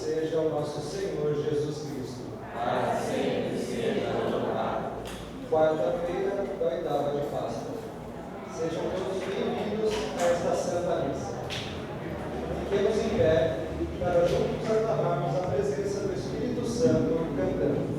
seja o nosso Senhor Jesus Cristo. Para sempre seja louvado. Quarta-feira da oitava de Páscoa. Sejam todos bem-vindos a esta Santa Missa. Fiquemos em pé para juntos aclamarmos a presença do Espírito Santo cantando.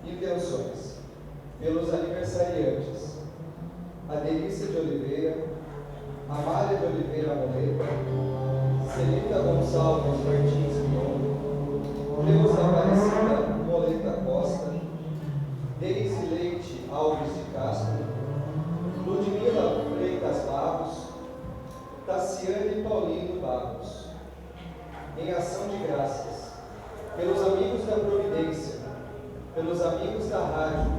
Intenções. Pelos aniversariantes: Adelícia de Oliveira, Amália de Oliveira Moleta, Celita Gonçalves Martins Mion, Deus Aparecida Moleta Costa, Deise Leite Alves de Castro, Ludmila Freitas Barros, Tassiane Paulino Barros. Em ação de graças, pelos amigos da Providência, pelos amigos da rádio,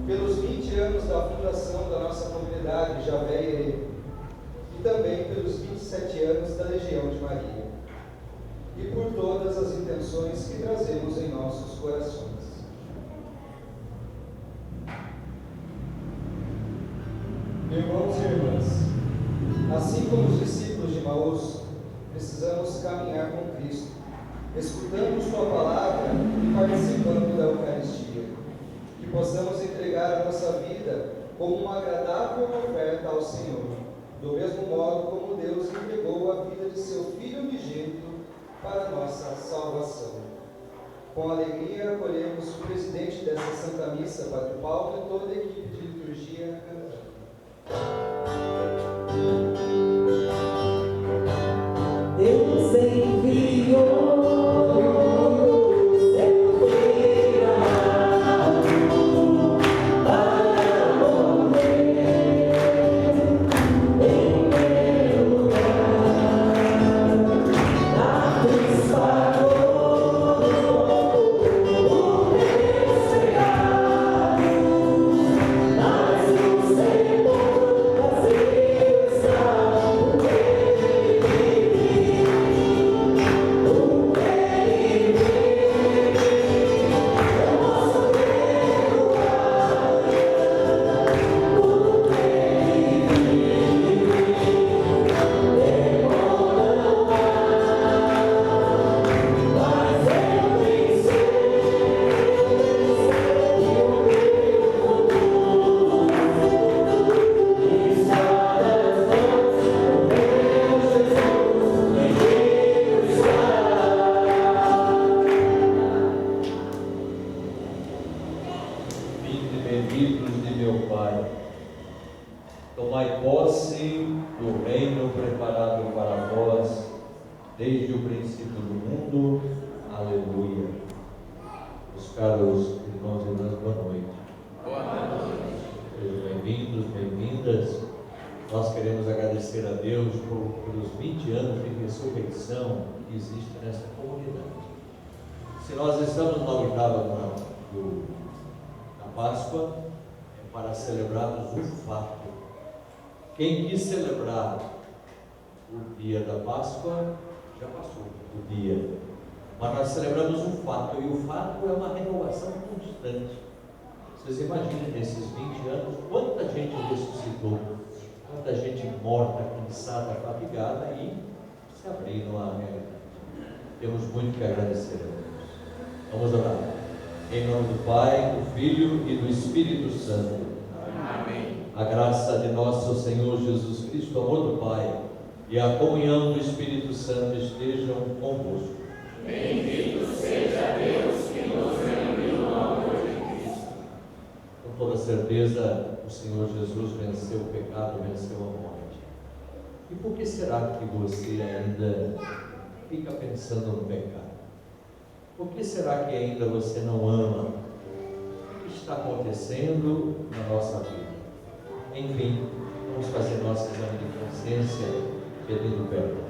pelos 20 anos da fundação da nossa comunidade Javé Herê, e também pelos 27 anos da Legião de Maria, e por todas as intenções que trazemos em nossos corações. Irmãos e irmãs, assim como os discípulos de Emaús, precisamos caminhar com Cristo, escutando Sua palavra e participando da Eucaristia, que possamos entregar a nossa vida como uma agradável oferta ao Senhor, do mesmo modo como Deus entregou a vida de Seu Filho unigênito para a nossa salvação. Com alegria acolhemos o presidente desta Santa Missa, Padre Paulo, e toda a equipe de liturgia cantando. Deus enviou seu filho para morrer. filhos de meu Pai, tomai posse do reino preparado para vós desde o princípio do mundo. Aleluia. Os caros irmãos e irmãs, boa noite. Boa noite. Sejam bem-vindos, bem-vindas. Nós queremos agradecer a Deus pelos 20 anos de ressurreição que existe nessa comunidade. Se nós estamos na oitava da Páscoa, é para celebrarmos um fato. Quem quis celebrar o dia da Páscoa, já passou o dia. Mas nós celebramos um fato, e o fato é uma renovação constante. Vocês imaginem, nesses 20 anos, quanta gente ressuscitou, quanta gente morta, cansada, fatigada, e se abriram à realidade. Temos muito que agradecer a Deus. Vamos orar. Em nome do Pai, do Filho e do Espírito Santo. Amém. A graça de nosso Senhor Jesus Cristo, o amor do Pai e a comunhão do Espírito Santo estejam convosco. Bendito seja Deus que nos reuniu no amor de Cristo. Com toda certeza, o Senhor Jesus venceu o pecado, venceu a morte. E por que será que você ainda fica pensando no pecado? Por que será que ainda você não ama? O que está acontecendo na nossa vida? Enfim, vamos fazer nosso exame de consciência pedindo perdão.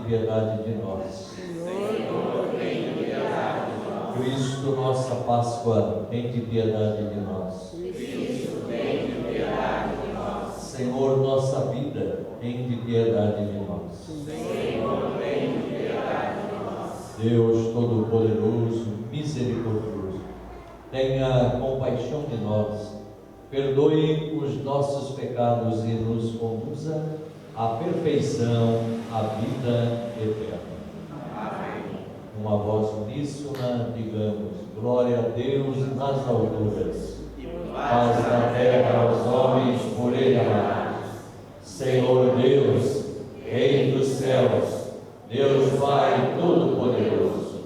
piedade de nós. Senhor, tenha piedade de nós. Cristo, nossa Páscoa, tem piedade de nós. Cristo, tenha piedade de nós. Senhor, nossa vida, tende piedade de nós. Senhor, tem piedade de nós. Deus Todo-Poderoso, misericordioso, tenha compaixão de nós, perdoe os nossos pecados e nos conduza à perfeição, à vida eterna. Amém. Uma voz uníssona, digamos: glória a Deus nas alturas, E paz na terra aos homens por ele amados. Senhor Deus, Rei dos céus, Deus Pai Todo-Poderoso,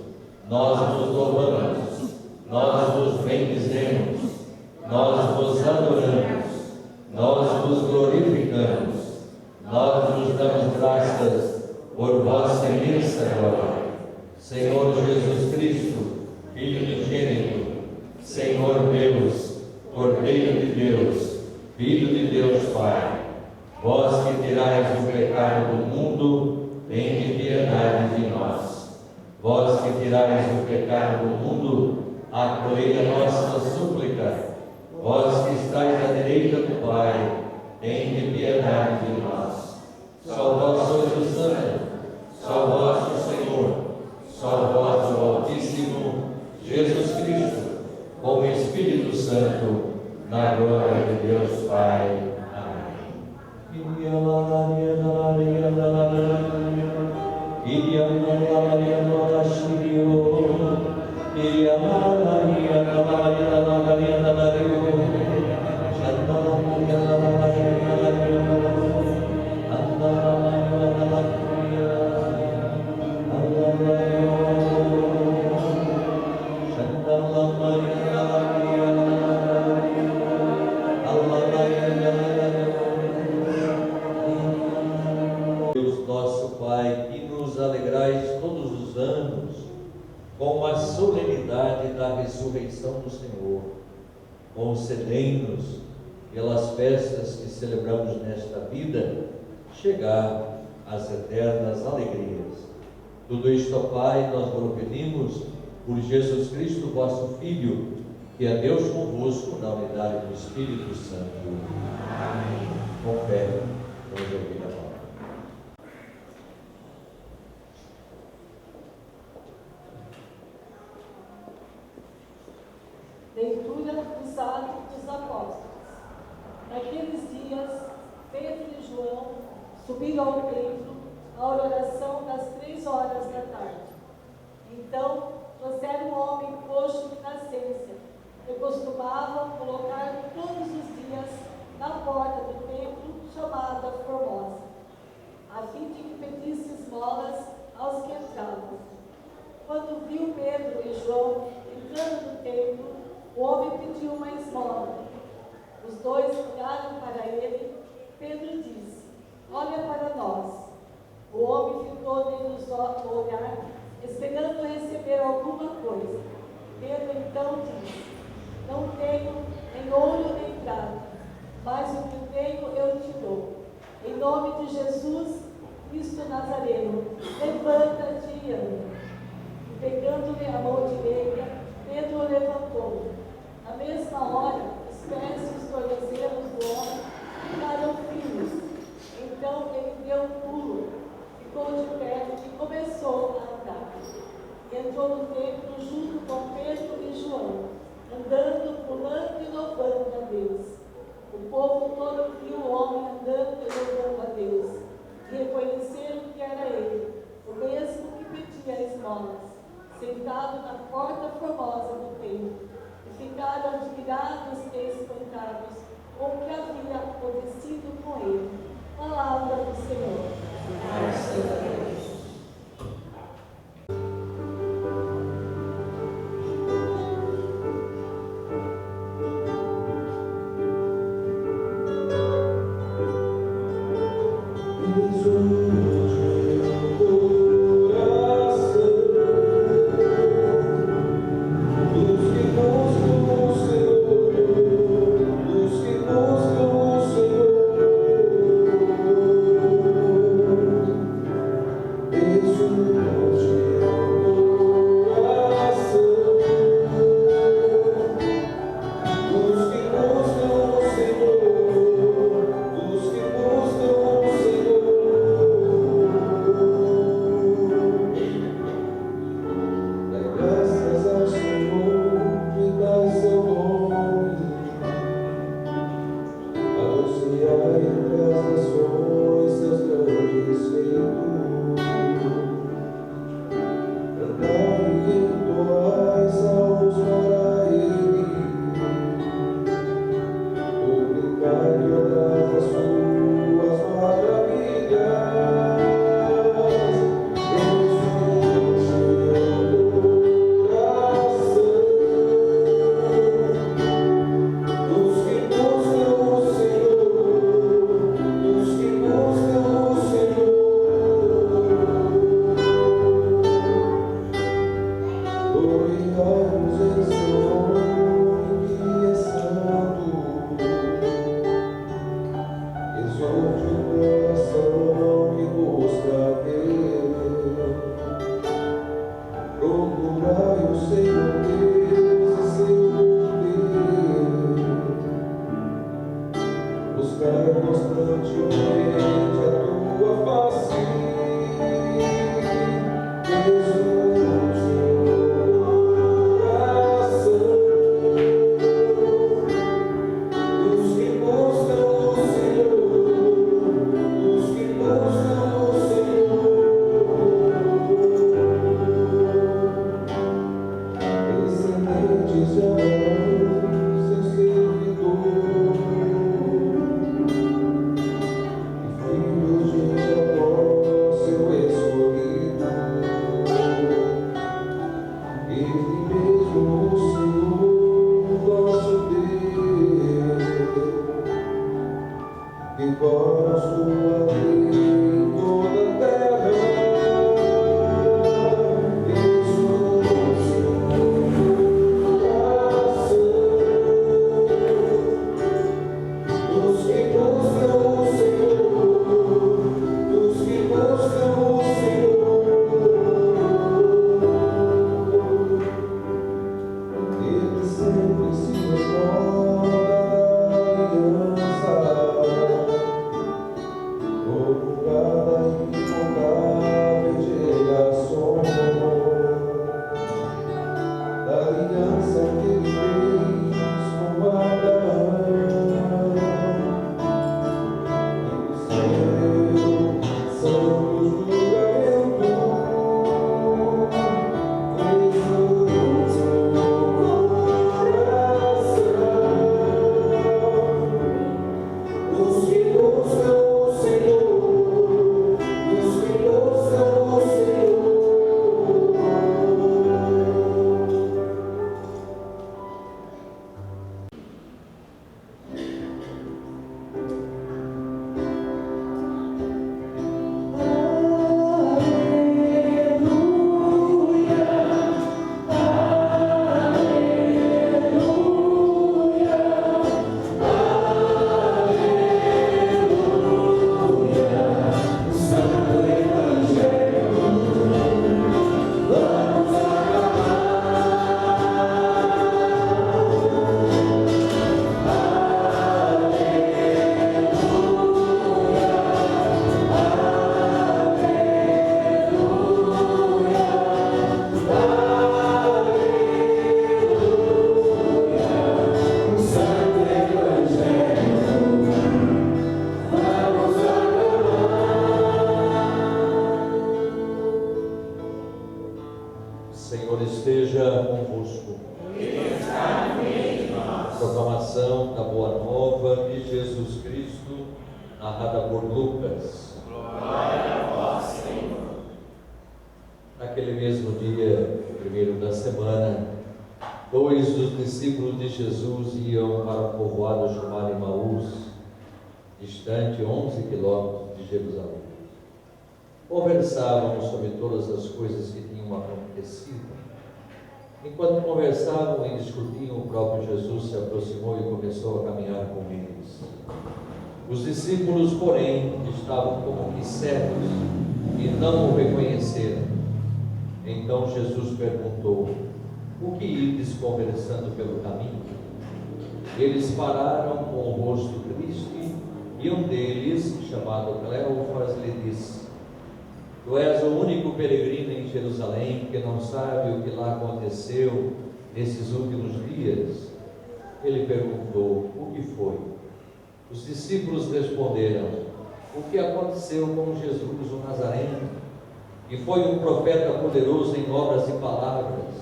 nós vos louvamos, nós vos bendizemos, nós vos adoramos, nós vos glorificamos, nós vos damos graças por vossa imensa glória. Senhor Jesus Cristo, Filho unigênito, Senhor Deus, Cordeiro de Deus, Filho de Deus Pai, vós que tirais o pecado do mundo, tende piedade de nós. Vós que tirais o pecado do mundo, acolhei a nossa súplica. Vós que estáis à direita do Pai, tende piedade de nós. Só vós sois o Santo, só vós o Senhor, só vós o Altíssimo, Jesus Cristo, com o Espírito Santo, na glória de Deus Pai. Deus nosso Pai, que nos alegrais todos os anos com a solenidade da ressurreição do Senhor, concedei-nos, pelas festas que celebramos nesta vida, chegar às eternas alegrias. Tudo isto, ó Pai, nós vos pedimos por Jesus Cristo, vosso Filho, que é Deus convosco na unidade do Espírito Santo. Amém. Com fé, vamos ouvir a palavra. Leitura dos Atos dos Apóstolos. Naqueles dias, Pedro e João subiram ao templo à oração das 3 horas da tarde. Então, trouxeram um homem coxo de nascença, que costumava colocar todos os dias na porta do templo, chamada Formosa, a fim de que pedisse esmolas aos que entravam. Quando viu Pedro e João entrando no templo, o homem pediu uma esmola. Os dois olharam para ele. Pedro disse: olha para nós. O homem ficou neles o olhar, esperando receber alguma coisa. Pedro então disse: não tenho nem ouro nem prata, mas o que tenho eu te dou. Em nome de Jesus Cristo Nazareno, levanta-te e anda. E pegando-lhe a mão direita, Pedro o levantou. Na mesma hora, os pés e os tornozelos do homem ficaram firmes. Então ele deu um pulo, ficou de pé e começou a andar. Entrou no templo junto com Pedro e João, andando, pulando e louvando a Deus. O povo todo viu o homem andando e louvando a Deus, e reconheceram que era ele, o mesmo que pedia esmolas, sentado na porta formosa do templo. Ficaram admirados e espantados com o que havia acontecido com ele. Palavra do Senhor. Graças a Deus. Os que buscam o Senhor, buscar constantemente a tua face, Jesus, coração dos que buscam o Senhor, dos que buscam o Senhor, descendentes de Abraão, seu servidor. Filhos de Jacó, seu escolhido, Ele mesmo o Senhor, nosso Deus, que fora sua lei em toda a terra. Jesus, coração dos que buscam o Senhor, dos que buscam o Senhor, Ele sempre se recorda da aliança, prolongada e invocável geração, da aliança que Ele fez com Abraão. Santos do julgamento, Jesus, coração dos que buscam o Senhor, dos que buscam o Senhor. O Senhor esteja convosco. Proclamação da Boa Nova de Jesus Cristo, narrada por Lucas. Glória a vós, Senhor. Naquele mesmo dia, primeiro da semana, 2 dos discípulos de Jesus iam para um povoado chamado Emaús, distante 11 quilômetros de Jerusalém. Conversavam sobre todas as coisas que tinham acontecido. Enquanto conversavam e discutiam, o próprio Jesus se aproximou e começou a caminhar com eles. Os discípulos, porém, estavam como que cegos e não o reconheceram. Então Jesus perguntou: o que ides conversando pelo caminho? Eles pararam com o rosto triste e um deles, chamado Cleofas, lhe disse: tu és o único peregrino em Jerusalém que não sabe o que lá aconteceu nesses últimos dias? Ele perguntou: o que foi? Os discípulos responderam: o que aconteceu com Jesus o Nazareno, que foi um profeta poderoso em obras e palavras,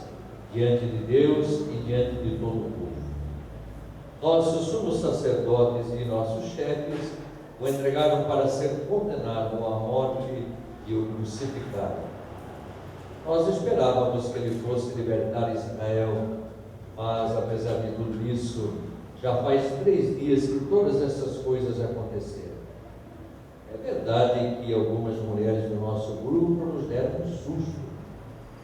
diante de Deus e diante de todo o povo. Nossos sumos sacerdotes e nossos chefes o entregaram para ser condenado à morte e o crucificaram. Nós esperávamos que ele fosse libertar Israel, mas apesar de tudo isso, já faz 3 dias que todas essas coisas aconteceram. É verdade que algumas mulheres do nosso grupo nos deram um susto.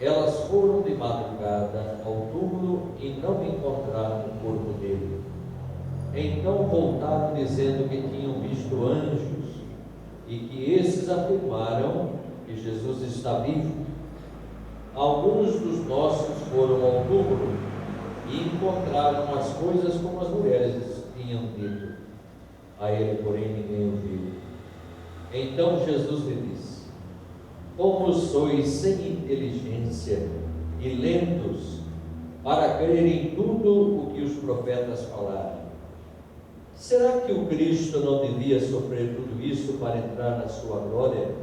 Elas foram de madrugada ao túmulo e não encontraram o corpo dele. Então voltaram dizendo que tinham visto anjos e que esses afirmaram que Jesus está vivo. Alguns dos nossos foram ao túmulo e encontraram as coisas como as mulheres tinham dito, A ele, porém, ninguém ouviu. Então Jesus lhe disse: como sois sem inteligência e lentos para crer em tudo o que os profetas falaram? Será que o Cristo não devia sofrer tudo isso para entrar na sua glória?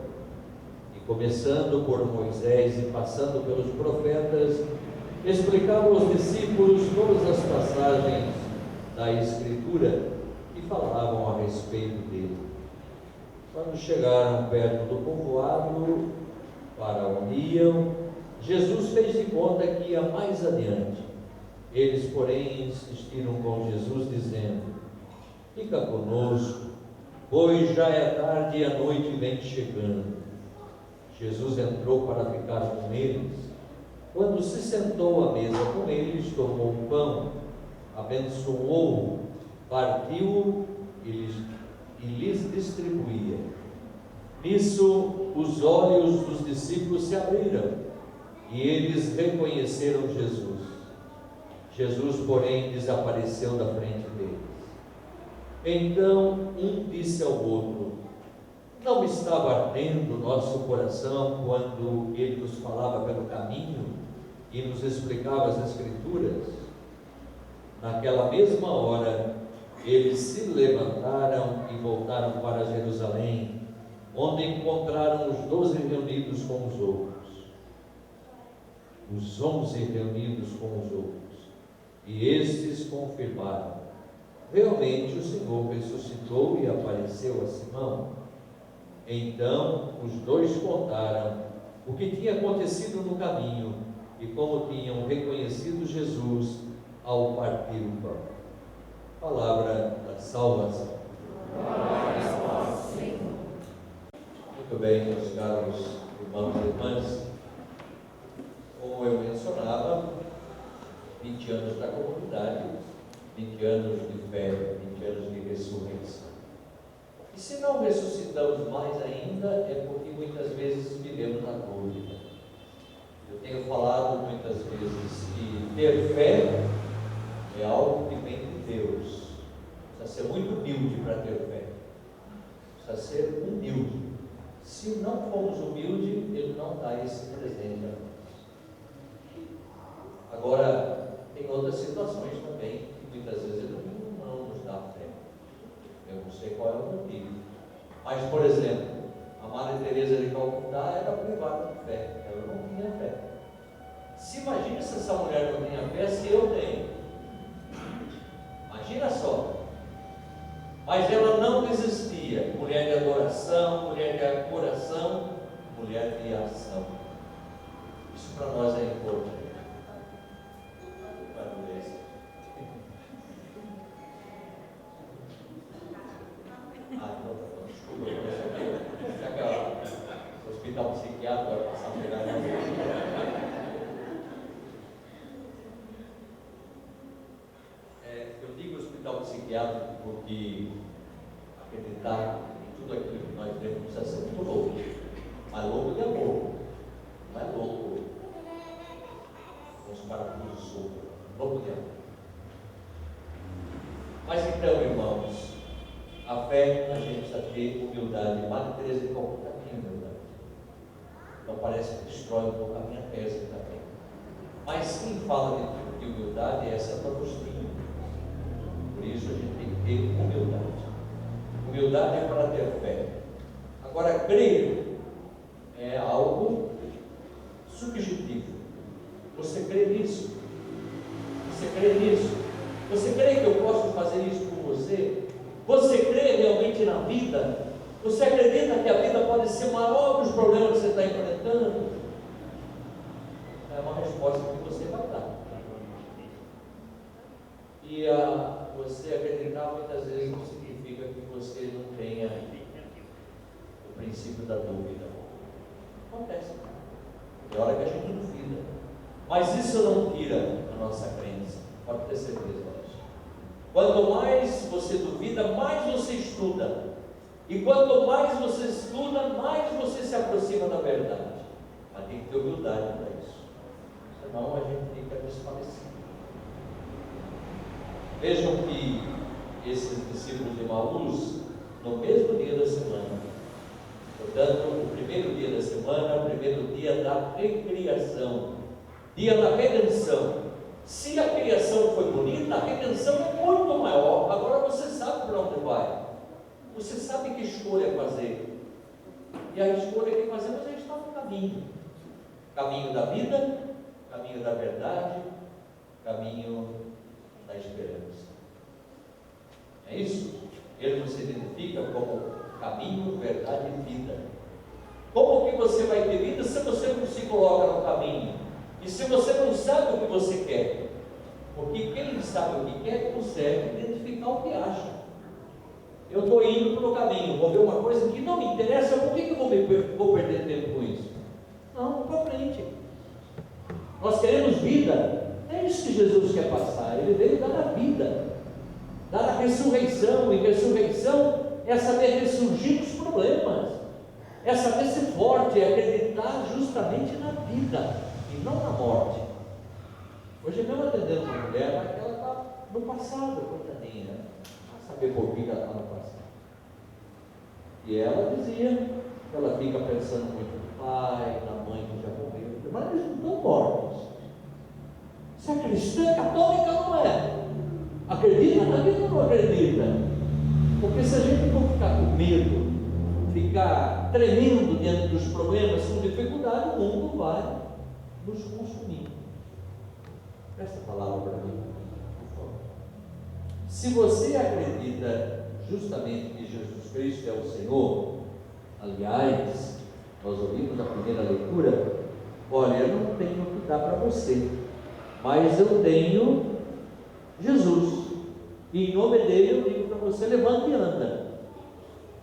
E começando por Moisés e passando pelos profetas, explicava aos discípulos todas as passagens da Escritura que falavam a respeito dele. Quando chegaram perto do povoado para onde iam, Jesus fez de conta que ia mais adiante. Eles, porém, insistiram com Jesus, dizendo: fica conosco, pois já é tarde e a noite vem chegando. Jesus entrou para ficar com eles. Quando se sentou à mesa com eles, tomou o pão, abençoou-o, partiu-o e lhes distribuía. Nisso, os olhos dos discípulos se abriram e eles reconheceram Jesus. Jesus, porém, desapareceu da frente deles. Então um disse ao outro: não estava ardendo nosso coração quando ele nos falava pelo caminho e nos explicava as Escrituras? Naquela mesma hora, eles se levantaram e voltaram para Jerusalém, onde encontraram os 12 reunidos com os outros, os 11 reunidos com os outros, e estes confirmaram: realmente o Senhor ressuscitou e apareceu a Simão. Então os dois contaram o que tinha acontecido no caminho e como tinham reconhecido Jesus ao partir o pão. Palavra da salvação. Glória a vós, Senhor. Muito bem, meus caros irmãos e irmãs, como eu mencionava, 20 anos da comunidade, 20 anos de fé, 20 anos de ressurreição. E se não ressuscitamos mais ainda, é porque muitas vezes vivemos na dúvida. Eu tenho falado muitas vezes que ter fé é algo que vem de Deus. Precisa ser muito humilde para ter fé. Precisa ser humilde. Se não formos humildes, Ele não dá esse presente a nós. Agora, tem outras situações também que muitas vezes Ele não nos dá fé. Eu não sei qual é o motivo. Mas, por exemplo, a Madre Teresa de Calcutá era privada de fé. Ela não tinha fé. Se imagina se essa mulher não tinha fé, se eu tenho. Imagina só. Mas ela não desistia. Mulher de adoração, mulher de coração, mulher de ação. Isso para nós é importante. Desculpa, o hospital psiquiátrico vai passar a pegar eu digo hospital psiquiátrico porque acreditar em tudo aquilo que nós vemos precisa ser muito louco. Mas louco de amor, não é louco com os parafusos soltos, louco de amor. Mas então, irmãos, a fé a gente precisa ter humildade. Madre Teresa de Calcutá tinha humildade. Então parece que destrói um pouco a minha tese também. Mas quem fala de humildade é Santo Agostinho. Por isso a gente tem que ter humildade. Humildade é para ter fé. Agora, crer é algo subjetivo. Você crê nisso? Você crê nisso? Você crê que eu posso fazer isso por você? Você crê realmente na vida? Você acredita que a vida pode ser maior que os problemas que você está enfrentando? É uma resposta que você vai dar. E você acreditar muitas vezes não significa que você não tenha o princípio da dúvida. Acontece. Tem hora que a gente duvida. Mas isso não tira a nossa crença. Pode ter certeza disso. Quanto mais você duvida, mais você estuda. E quanto mais você estuda, mais você se aproxima da verdade. Mas tem que ter humildade para isso. Senão a gente fica desfalecido. Vejam que esses discípulos de Emaús no mesmo dia da semana. Portanto, o primeiro dia da semana, o primeiro dia da recriação, dia da redenção. Se a criação foi bonita, a redenção é muito maior. Agora você sabe para onde vai, você sabe que escolha fazer, e a escolha que fazemos é estar no caminho da vida, caminho da verdade, caminho da esperança. É isso? Ele nos identifica como caminho, verdade e vida. Como que você vai ter vida se você não se coloca no caminho? E se você não sabe o que você quer? Porque quem sabe o que quer consegue identificar o que acha. Eu estou indo para o caminho, vou ver uma coisa que não me interessa, por que eu vou perder tempo com isso? Não, para frente. Nós queremos vida. É isso que Jesus quer passar. Ele veio dar a vida, dar a ressurreição. E ressurreição é saber ressurgir dos problemas, é saber ser forte, é acreditar justamente na vida e não na morte. Hoje mesmo atendendo uma mulher, ela está no passado, coitadinha, vai saber por que ela está no passado. E ela dizia que ela fica pensando muito no pai, na mãe que já morreu, mas eles não estão mortos. Se é cristã, católica não é. Acredita na vida ou não acredita? Porque se a gente for ficar com medo, ficar tremendo diante dos problemas, com dificuldade, o mundo vai nos consumir. Essa palavra para mim, por favor. Se você acredita justamente que Jesus Cristo é o Senhor, aliás, nós ouvimos na primeira leitura, olha, eu não tenho o que dar para você, mas eu tenho Jesus, e em nome dele eu digo para você, levante e anda.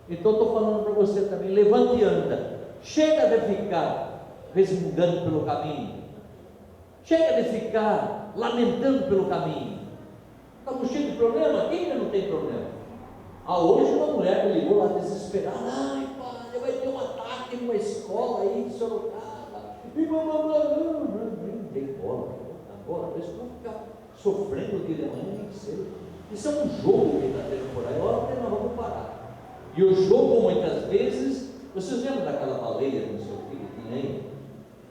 Então estou falando para você também, levante e anda. Chega de ficar resmungando pelo caminho, chega de ficar lamentando pelo caminho. Estamos cheios de problema? Quem ainda não tem problema? Hoje uma mulher me ligou lá desesperada, ai pai, vai ter um ataque numa escola aí de Sorocaba, e não tem bola, agora a pessoa fica sofrendo de manhã nem cedo. Isso é um jogo que está tendo por aí, olha que nós vamos parar. E o jogo muitas vezes, vocês lembram daquela baleia que o seu filho tinha aí,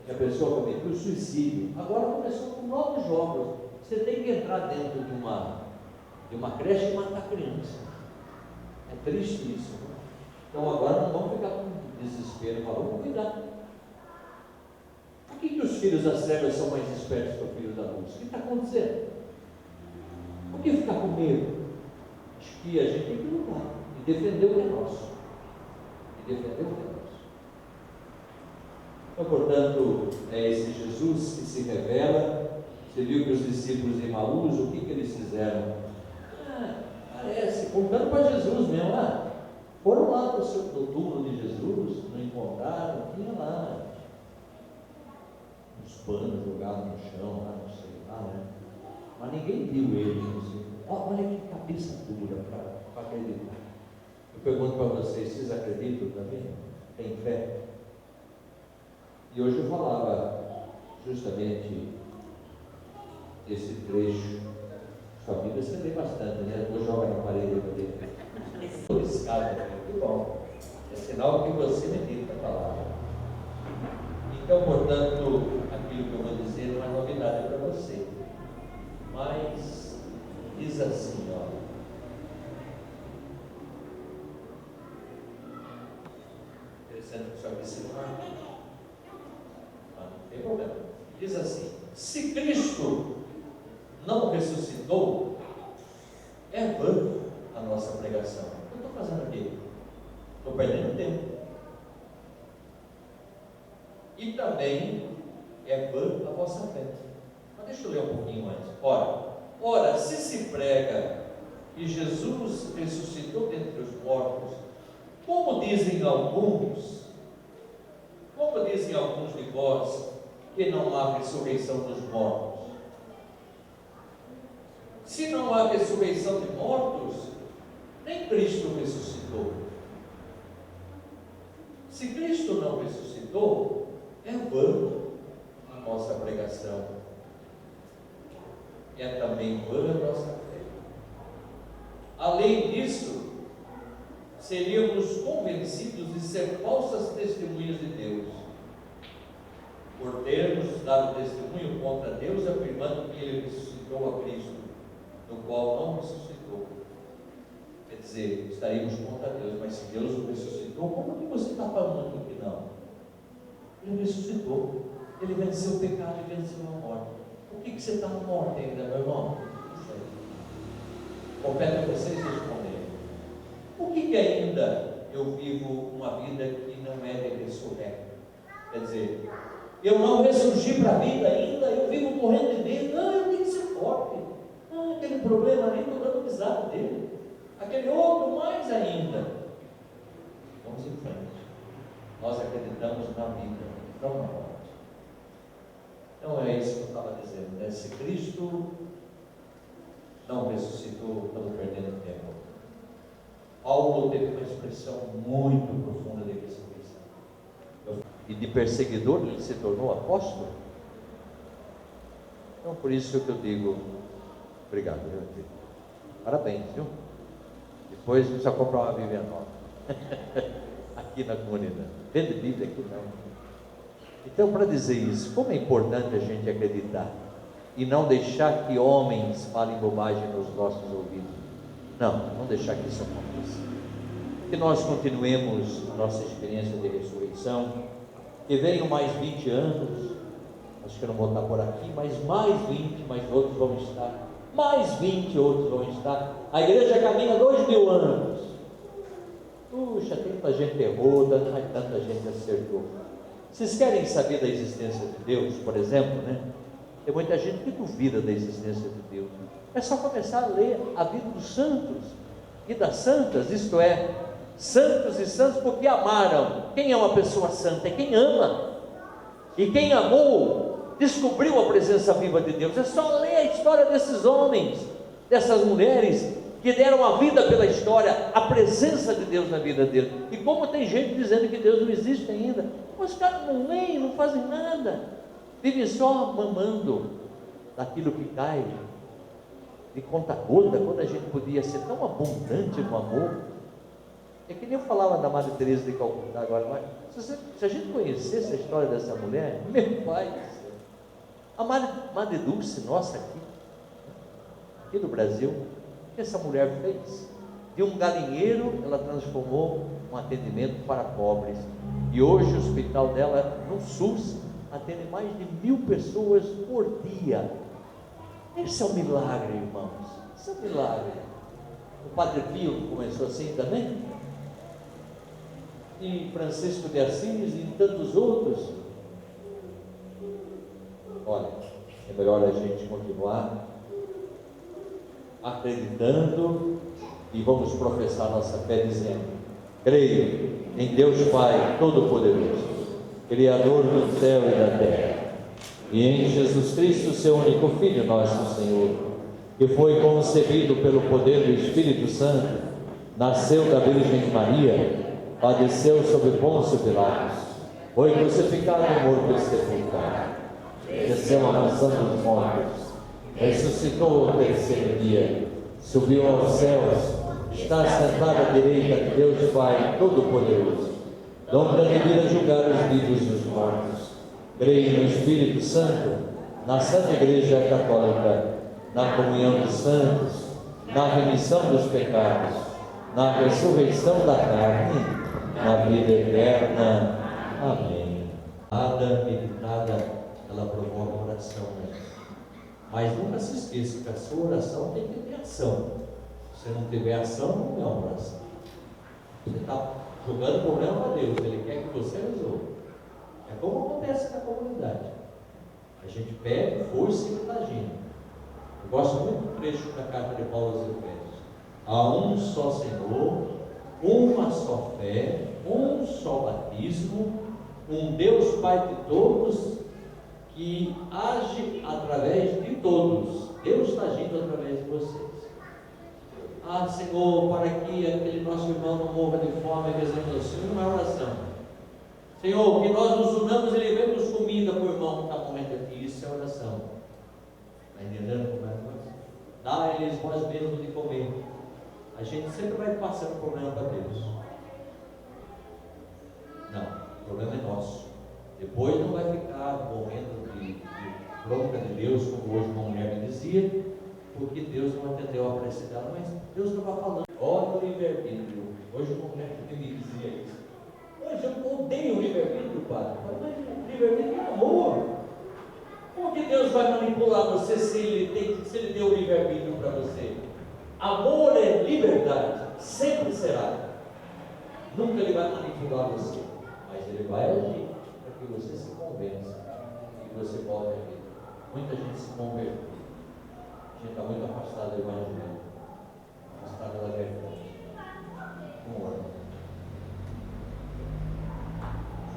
que a pessoa cometeu suicídio? Agora começou com novos jogos. Você tem que entrar dentro de uma creche e matar a criança. É triste isso, né? Então agora não vamos ficar com desespero, mas vamos cuidar. Por que os filhos das trevas são mais espertos que os filhos da luz? O que está acontecendo? Por que ficar com medo? Acho que a gente tem que lutar e defender o que é nosso. Então, portanto, é esse Jesus que se revela. Você viu que os discípulos de Emaús, o que eles fizeram? Parece, contando para Jesus mesmo, foram lá no túmulo de Jesus, não encontraram, tinha lá uns panos jogados no chão, não sei lá, né? Mas ninguém viu ele, assim. Olha que cabeça dura para acreditar. Eu pergunto para vocês acreditam também? Tem fé? E hoje eu falava justamente esse trecho. Sua Bíblia você lê bastante, né? Depois joga na parede para dentro. Escada, muito bom. É sinal que você medita a palavra. Então, portanto, aquilo que eu vou dizer não é novidade para você. Mas diz assim, ó. Interessante que só disse não tem problema. Diz assim: se Cristo não ressuscitou, é vã a nossa pregação. O que eu estou fazendo aqui? Estou perdendo tempo. E também é vã a vossa fé. Mas deixa eu ler um pouquinho antes. Ora, se se prega que Jesus ressuscitou dentre os mortos, como dizem alguns de vós, que não há ressurreição dos mortos? Se não há ressurreição de mortos, nem Cristo ressuscitou. Se Cristo não ressuscitou, é vã a nossa pregação, é também vã a nossa fé. Além disso, seríamos convencidos de ser falsas testemunhas de Deus, por termos dado testemunho contra Deus, afirmando que Ele ressuscitou a Cristo, no qual não ressuscitou. Quer dizer, estaríamos contra Deus, mas se Deus o ressuscitou, como que você está falando que não? Ele ressuscitou, Ele venceu o pecado e venceu a morte. Por que você está morto ainda, meu irmão? Isso aí. Compete a vocês responderem. Por que ainda eu vivo uma vida que não é de ressurrecto? Quer dizer, eu não ressurgi para a vida ainda, eu vivo correndo de dentro. Não, eu tenho que ser forte. Ah, aquele problema ali, estou dando risada dele. Aquele outro, mais ainda. Vamos em frente. Nós acreditamos na vida, não na morte. Então é isso que eu estava dizendo, né? Se Cristo não ressuscitou, estamos perdendo tempo. Paulo teve uma expressão muito profunda de ressurreição. E de perseguidor ele se tornou apóstolo. Então por isso que eu digo, obrigado, meu filho. Parabéns, viu? Depois precisa comprar uma Bíblia nova. Aqui na comunidade. Vende Bíblia aqui não. Então, para dizer isso, como é importante a gente acreditar e não deixar que homens falem bobagem nos nossos ouvidos. Não deixar que isso aconteça. Que nós continuemos a nossa experiência de ressurreição, que venham mais 20 anos, acho que eu não vou estar por aqui, mas mais 20, mas outros vão estar, mais 20 outros vão estar. A igreja caminha 2000 anos. Puxa, tanta gente errou, tanta gente acertou. Vocês querem saber da existência de Deus, por exemplo, né? Tem muita gente que duvida da existência de Deus. É só começar a ler a vida dos santos e das santas, isto é, santos e santos porque amaram. Quem é uma pessoa santa? É quem ama. E quem amou, descobriu a presença viva de Deus. É só ler a história desses homens, dessas mulheres, que deram a vida pela história, a presença de Deus na vida deles. E como tem gente dizendo que Deus não existe ainda, os caras não leem, não fazem nada, vivem só mamando daquilo que cai de conta gorda, quando a gente podia ser tão abundante no amor. É que nem eu falava da Madre Teresa de Calcutá agora, mas se a gente conhecesse a história dessa mulher, meu pai do céu, a Madre Dulce nossa aqui do Brasil, o que essa mulher fez? De um galinheiro, ela transformou um atendimento para pobres, e hoje o hospital dela, no SUS, atende mais de 1000 pessoas por dia. Esse é um milagre, irmãos, esse é um milagre. O Padre Pio começou assim também, e Francisco de Assis e tantos outros. Olha, é melhor a gente continuar acreditando e vamos professar nossa fé dizendo: creio em Deus Pai Todo-Poderoso, Criador do céu e da terra, e em Jesus Cristo, seu único Filho, nosso Senhor, que foi concebido pelo poder do Espírito Santo, nasceu da Virgem Maria, padeceu sob Pôncio Pilatos, foi crucificado, morto e sepultado, desceu à mansão dos mortos, ressuscitou ao terceiro dia, subiu aos céus, está sentado à direita de Deus Pai Todo-Poderoso, donde há de vir a julgar os vivos e os mortos. Creio no Espírito Santo, na Santa Igreja Católica, na comunhão dos santos, na remissão dos pecados, na ressurreição da carne, na vida eterna. Amém. Nada meditada, ela promove oração, né? Mas nunca se esqueça que a sua oração tem que ter ação. Se não tiver ação, não é uma oração. Você está jogando problema para Deus, Ele quer que você resolva. É como acontece na comunidade. A gente pede força e Ele está agindo. Eu gosto muito do trecho da carta de Paulo aos Efésios. Há um só Senhor, uma só fé, um só batismo, um Deus Pai de todos, que age através de todos. Deus está agindo através de vocês. Ah, Senhor, para que aquele nosso irmão não morra de fome, rezando assim, uma oração. Senhor, que nós nos unamos e levemos comida para o irmão que está morrendo aqui. Isso é oração. Está entendendo como é? Dá-lhes vós mesmos de comer. a gente sempre vai passando problema para Deus. Não, o problema é nosso. Depois não vai ficar morrendo de bronca de Deus, como hoje uma mulher me dizia, porque Deus não atendeu a prece dela, mas Deus estava falando. Olha o livre-arbítrio. Hoje uma mulher que me dizia isso. Hoje eu odeio o livre-arbítrio, padre. Mas o livre-arbítrio é amor. Como que Deus vai manipular você se Ele deu o livre-arbítrio para você? Amor é liberdade, sempre será. Nunca Ele vai manipular você, mas Ele vai agir para que você se convença e que você volte a vida. Muita gente se converteu. A gente está muito afastado do Evangelho, afastado da verdade. Um ano. A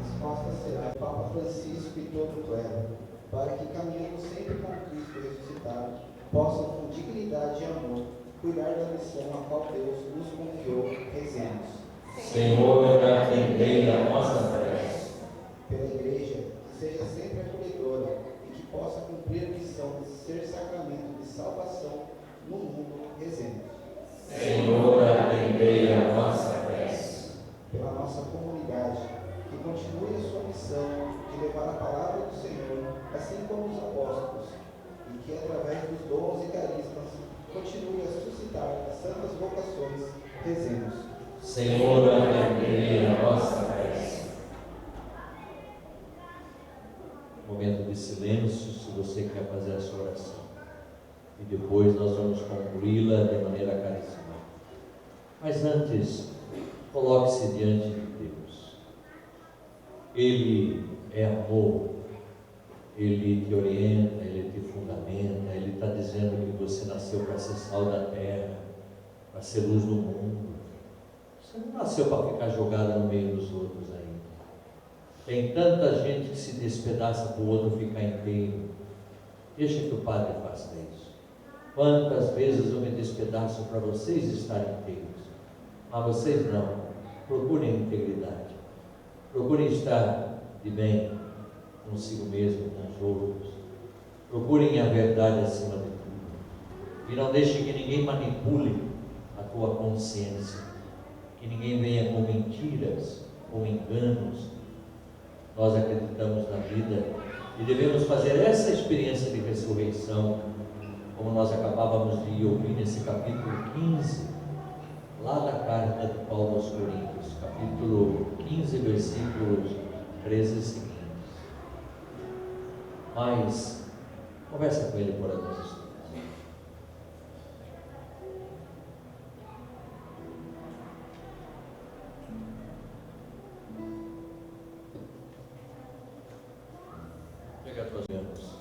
resposta será Papa Francisco e todo o clero, para que, caminhando sempre com Cristo ressuscitado, possam com dignidade e amor cuidar da missão a qual Deus nos confiou. Rezemos. Senhor, atendei a nossa prece. Pela Igreja, que seja sempre acolhedora e que possa cumprir a missão de ser sacramento de salvação no mundo. Rezemos. Senhor, atendei a nossa prece. Pela nossa comunidade, que continue a sua missão de levar a palavra do Senhor, assim como os apóstolos, e que através dos dons e carismas continue a suscitar santas vocações. Rezemos. Senhor, atendei a nossa prece. Momento de silêncio, se você quer fazer a sua oração. E depois nós vamos concluí-la de maneira carismática. Mas antes, coloque-se diante de Deus. Ele é amor, Ele te orienta, Ele te fundamenta, Ele está dizendo que você nasceu para ser sal da terra, para ser luz do mundo. Você não nasceu para ficar jogada no meio dos outros ainda. Tem tanta gente que se despedaça para o outro ficar inteiro. Deixa que o Padre faça isso. Quantas vezes eu me despedaço para vocês estarem inteiros, mas vocês não. Procurem integridade, procurem estar de bem consigo mesmo, com os outros. Procurem a verdade acima de tudo. E não deixe que ninguém manipule a tua consciência, que ninguém venha com mentiras, com enganos. Nós acreditamos na vida e devemos fazer essa experiência de ressurreição, como nós acabávamos de ouvir nesse capítulo 15, lá da carta de Paulo aos Coríntios, capítulo 15, versículos 13 e seguintes. Mas, conversa com ele por alguns instantes. Pega as tuas mãos.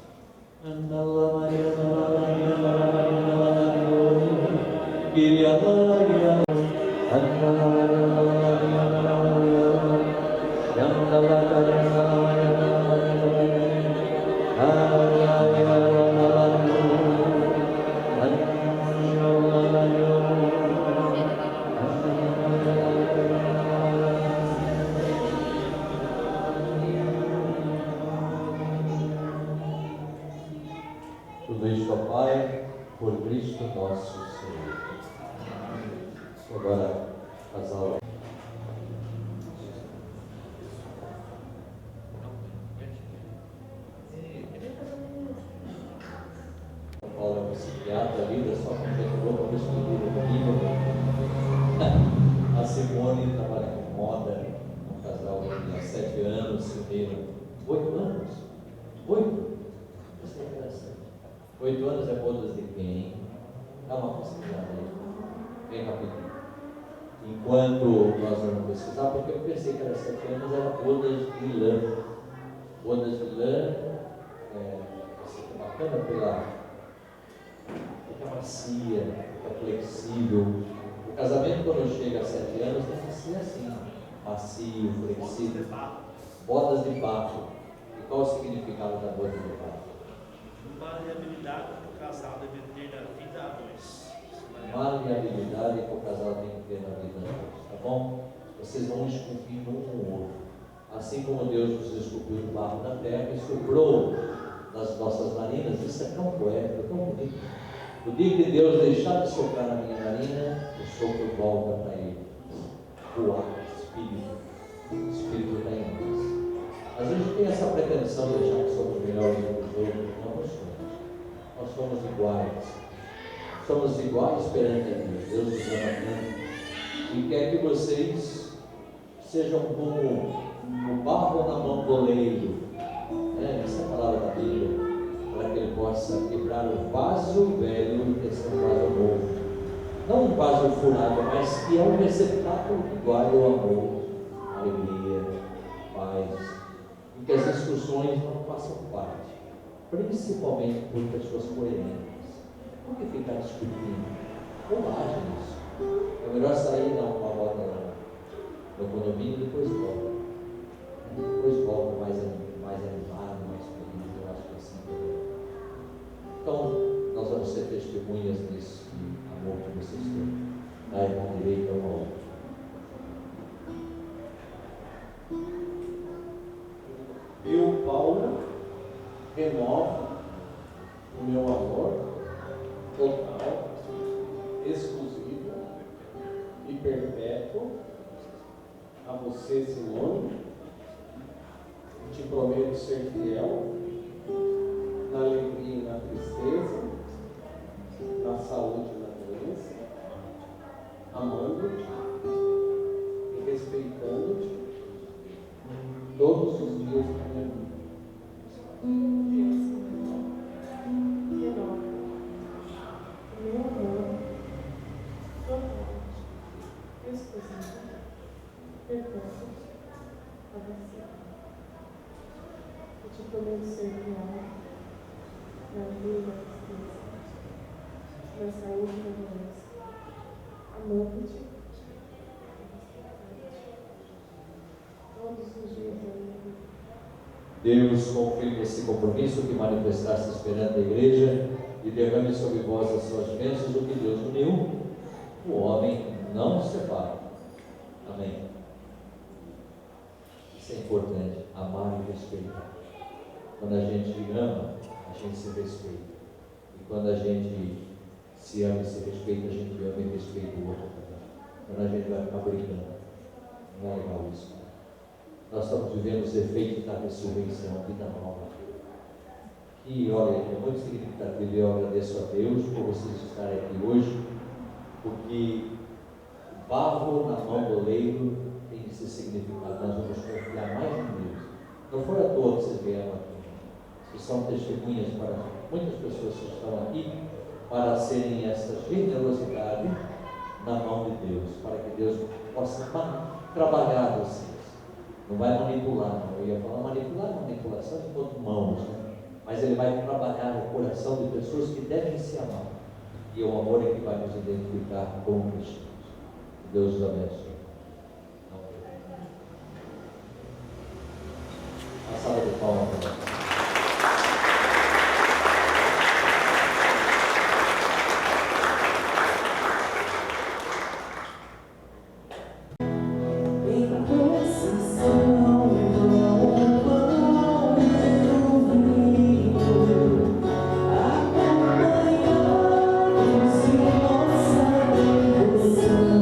Tudo isto, ó Pai, por Cristo nosso Senhor. Agora, casal. Paulo é um psiquiatra, lida só com gente louca, para estudar a Simone trabalha com moda, um casal de 7 anos, solteiro. 8 anos? 8? Isso é interessante. 8 anos é bodas de quem? Dá uma pesquisada aí, bem rapidinho. Enquanto nós vamos pesquisar, porque eu pensei que era 7 anos, era bodas de lã. Bodas de lã, é bacana porque é macia, é flexível. O casamento, quando chega a 7 anos, tem que ser assim, macio, flexível. Bodas de barro. E qual o significado da boda de barro? Maleabilidade que o casal deve ter na vida a dois. Maleabilidade que o casal tem que ter na vida a dois, tá bom? Vocês vão esculpindo um com o outro. Assim como Deus nos esculpiu do barro da terra e soprou nas nossas narinas, isso é tão poético, tão bonito. O dia que Deus deixar de soprar na minha narina, o sopro volta para ele. O ar, o Espírito está em nós. Às vezes a gente tem essa pretensão de achar que somos melhores do que os outros. Não, nós somos. Nós somos iguais. Somos iguais perante a Deus. Deus nos ama tanto e quer que vocês sejam como o barro na mão do oleiro. Essa é a palavra da Bíblia. Para que ele possa quebrar o vaso velho e ter um vaso novo. Não um vaso furado, mas que é um receptáculo que guarda o amor, a alegria, a paz. E que as discussões não façam parte, principalmente por pessoas coerentes. Por que ficar discutindo? Bobagem isso. É melhor sair e dar uma volta lá no condomínio e depois volta. Depois volta mais animado, mais feliz. Eu acho que é assim também. Então, nós vamos ser testemunhas desse amor que vocês têm, da irmã direita um ao outro. Eu, Paulo, renovo o meu amor total, exclusivo e perpétuo a você, Simone. Te prometo ser fiel na alegria e na tristeza, na saúde e na doença, amando-te e respeitando-te todos os dias da minha vida. Meu amor, totalmente, exclusivo, perpétuo a você. Eu te prometo ser fiel na alegria e na tristeza, na saúde e na doença, amando-te todos os dias da minha vida. Deus confirme esse compromisso que manifestaste esperando a igreja e derrame sobre vós as suas bênçãos, o que Deus uniu, o homem não separa. Amém. Isso é importante, amar e respeitar. Quando a gente ama, a gente se respeita. E quando a gente se ama e se respeita, a gente ama e respeita o outro também. Quando a gente vai ficar brincando, não é legal isso. Nós estamos vivendo os efeitos da ressurreição, vida nova. E olha, é muito significativo. Eu agradeço a Deus por vocês estarem aqui hoje, porque o barro na mão do oleiro tem esse significado. Nós vamos confiar mais em Deus. Não foi à toa que vocês vieram aqui. Vocês são testemunhas para muitas pessoas que estão aqui, para serem essa generosidade na mão de Deus, para que Deus possa trabalhar vocês. Não vai manipular, não. Eu ia falar manipulação de todas mãos, né? Mas Ele vai trabalhar o coração de pessoas que devem se amar. E o amor é que vai nos identificar como cristãos. Deus os abençoe. A sala de palmas para Acompanhando-se nossa devoção.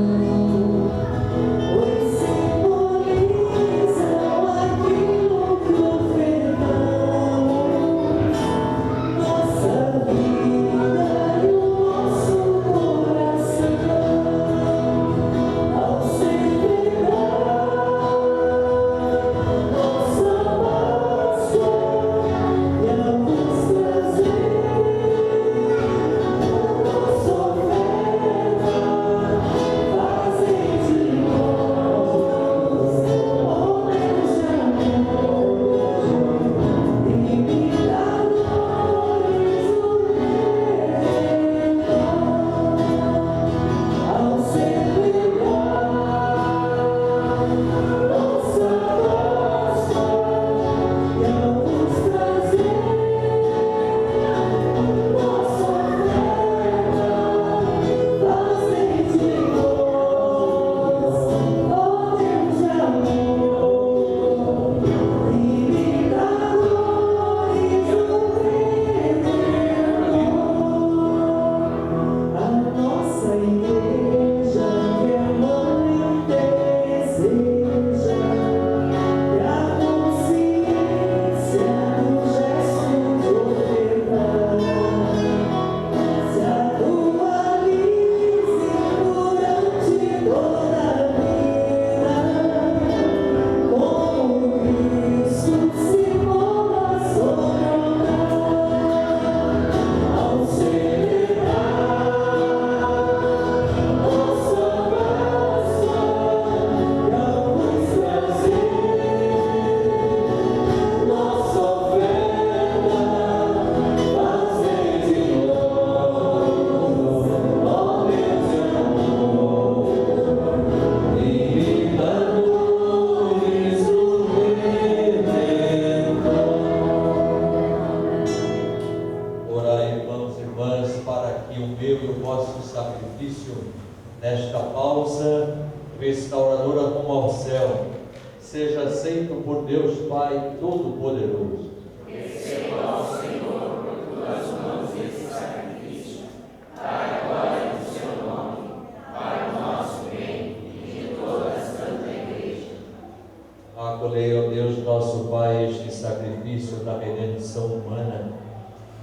restauradora rumo ao céu, seja aceito por Deus Pai Todo-Poderoso. Receba ao Senhor por tuas mãos esse sacrifício, para a glória do seu nome, para o nosso bem e de toda a Santa Igreja. Acolhei, ó Deus nosso Pai, este sacrifício da redenção humana,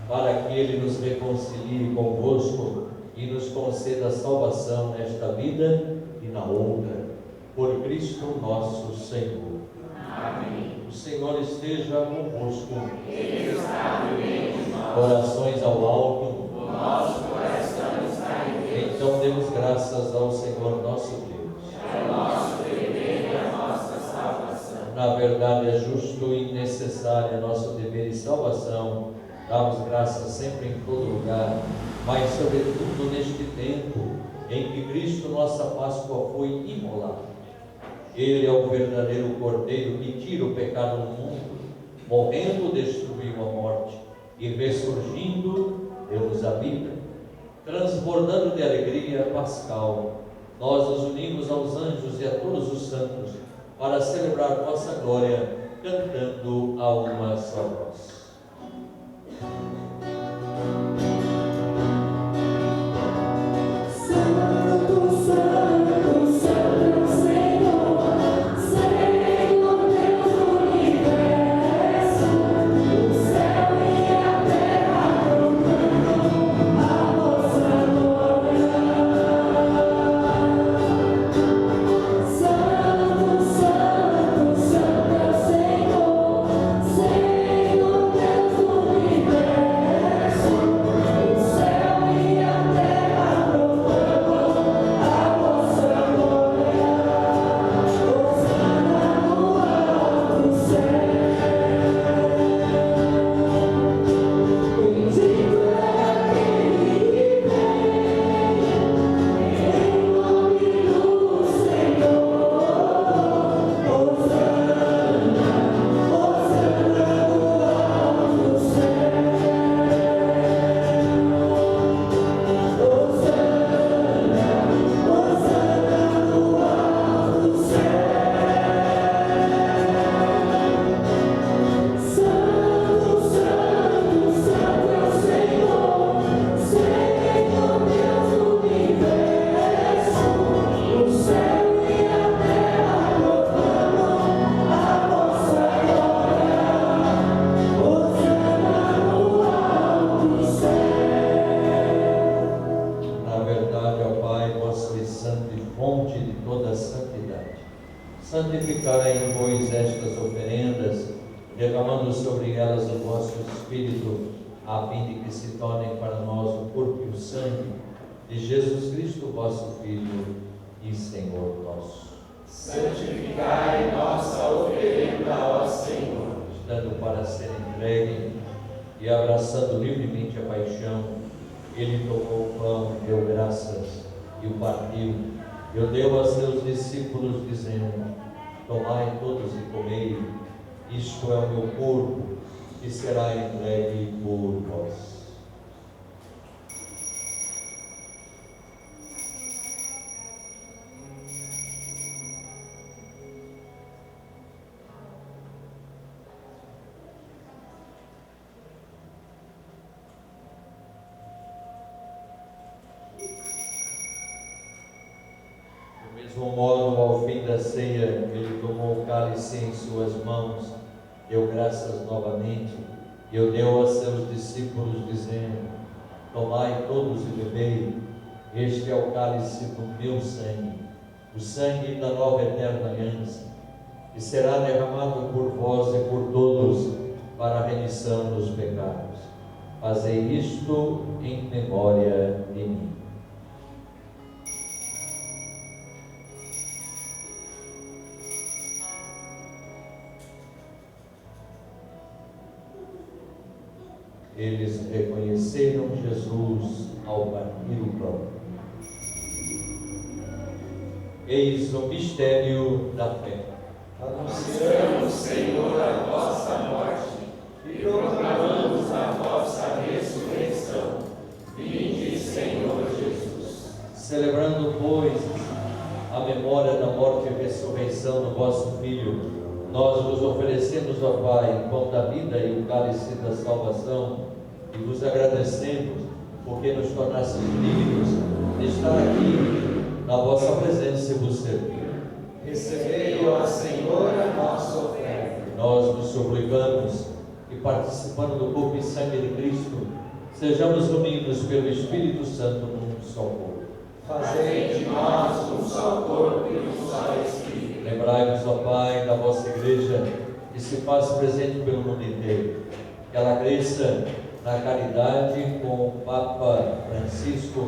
para que Ele nos reconcilie convosco e nos conceda salvação nesta vida e na outra, por Cristo nosso Senhor. Amém. O Senhor esteja convosco. Ele está no meio de nós. Corações ao alto. O nosso coração está em Deus. Então demos graças ao Senhor nosso Deus. É o nosso dever e a nossa salvação. Na verdade é justo e necessário nosso dever e salvação. Damos graças sempre em todo lugar, mas sobretudo neste tempo em que Cristo, nossa Páscoa, foi imolado. Ele é o verdadeiro Cordeiro que tira o pecado do mundo, morrendo destruiu a morte e ressurgindo deu-nos a vida. Transbordando de alegria pascal, nós nos unimos aos anjos e a todos os santos para celebrar vossa glória, cantando a uma só voz. Santificai, pois, estas oferendas, derramando sobre elas o vosso Espírito, a fim de que se tornem para nós o corpo e o sangue de Jesus Cristo, vosso Filho e Senhor nosso. Santificai nossa oferenda, ó Senhor. Dando para ser entregue e abraçando livremente a paixão, ele tomou o pão, deu graças e o partiu, e o deu a seus discípulos, dizendo: tomai todos e comei, isto é o meu corpo, que será entregue por vós. Do mesmo modo, ao fim da ceia, ele tomou o cálice em suas mãos, deu graças novamente, e o deu a seus discípulos, dizendo: tomai todos e bebei, este é o cálice do meu sangue, o sangue da nova eterna aliança, que será derramado por vós e por todos para a remissão dos pecados. Fazei isto em memória de mim. Eles reconheceram Jesus ao partir o pão. Eis o mistério da fé. Anunciamos, Senhor, a vossa morte e proclamamos a vossa ressurreição. Vinde, Senhor Jesus. Celebrando, pois, a memória da morte e ressurreição do vosso Filho, nós vos oferecemos, ó Pai, o pão da vida e o cálice da salvação, e vos agradecemos porque nos tornastes dignos de estar aqui na vossa presença e vos servir. Recebei, ó Senhor, a nossa oferta. Nós vos suplicamos que, participando do corpo e sangue de Cristo, sejamos unidos pelo Espírito Santo num só corpo. Fazei de nós um só corpo e um só Espírito. Lembrai-vos, ó Pai, da vossa Igreja, que se faz presente pelo mundo inteiro. Que ela cresça na caridade com o Papa Francisco,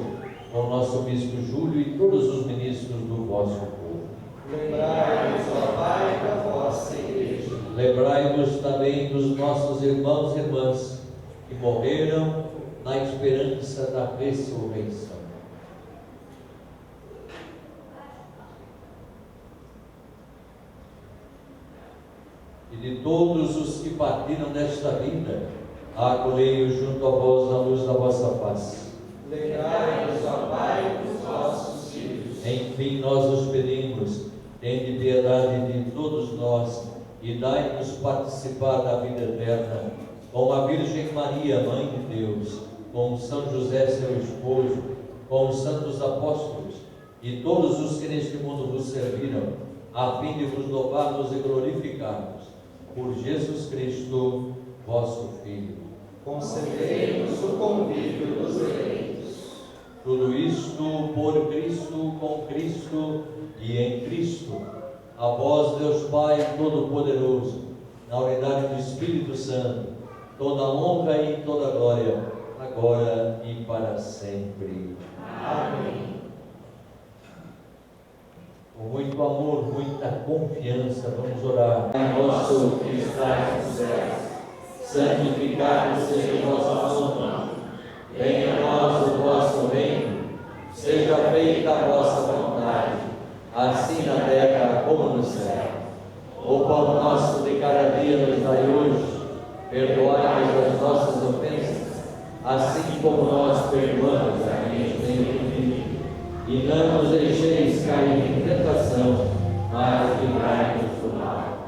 com o nosso Bispo Júlio e todos os ministros do vosso povo. Lembrai-vos, ó Pai, da vossa Igreja. Lembrai-vos também dos nossos irmãos e irmãs que morreram na esperança da ressurreição. E de todos os que partiram desta vida, acolhei-os junto a vós na luz da vossa face. Lembrai-vos, ó Pai, dos vossos filhos. Enfim, nós os pedimos, tende piedade de todos nós e dai-nos participar da vida eterna, com a Virgem Maria, Mãe de Deus, com São José, seu esposo, com os santos apóstolos e todos os que neste mundo vos serviram, a fim de vos louvarmos e glorificarmos. Por Jesus Cristo, vosso Filho. Concedei-nos o convívio dos eleitos. Tudo isto por Cristo, com Cristo e em Cristo. A vós, Deus Pai Todo-Poderoso, na unidade do Espírito Santo, toda honra e toda glória, agora e para sempre. Amém. Com muito amor, muita confiança, vamos orar. Pai nosso que estás nos céus, santificado seja o vosso nome. Venha a nós o vosso reino. Seja feita a vossa vontade, assim na terra como no céu. O pão nosso de cada dia nos dai hoje. Perdoai-nos as nossas ofensas, assim como nós perdoamos a quem nos tem ofendido. E não nos deixeis cair em tentação, mas livrai-nos do mal.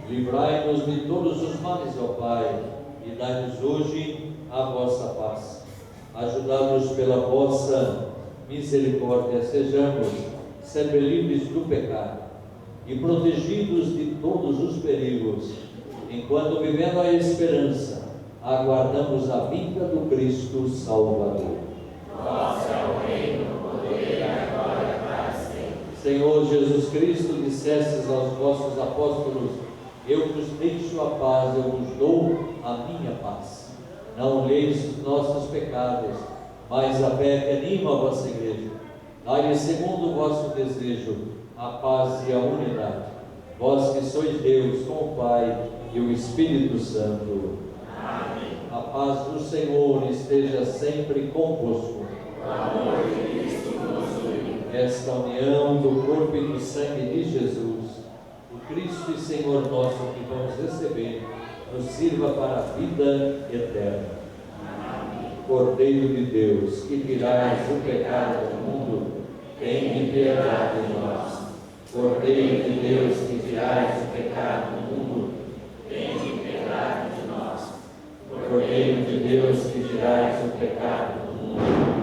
Livrai-nos de todos os males, ó Pai, e dai-nos hoje a vossa paz. Ajudai-nos pela vossa misericórdia, sejamos sempre livres do pecado e protegidos de todos os perigos, enquanto, vivendo a esperança, aguardamos a vinda do Cristo Salvador. Vosso é o reino, o poder e a glória para sempre. Senhor Jesus Cristo, dissestes aos vossos apóstolos: eu vos deixo a paz, eu vos dou a minha paz. Não olheis os nossos pecados, mas a fé que anima a vossa igreja. Dai-lhe segundo o vosso desejo a paz e a unidade. Vós que sois Deus com o Pai e o Espírito Santo. Amém. A paz do Senhor esteja sempre convosco. O amor de Cristo nos une. Esta união do corpo e do sangue de Jesus, o Cristo e Senhor nosso que vamos receber, nos sirva para a vida eterna. Cordeiro de Deus, que tirais o pecado do mundo, tem piedade de nós. Cordeiro de Deus, que tirais o pecado do mundo, Tem piedade de nós. Cordeiro de Deus, que tirais o pecado do mundo.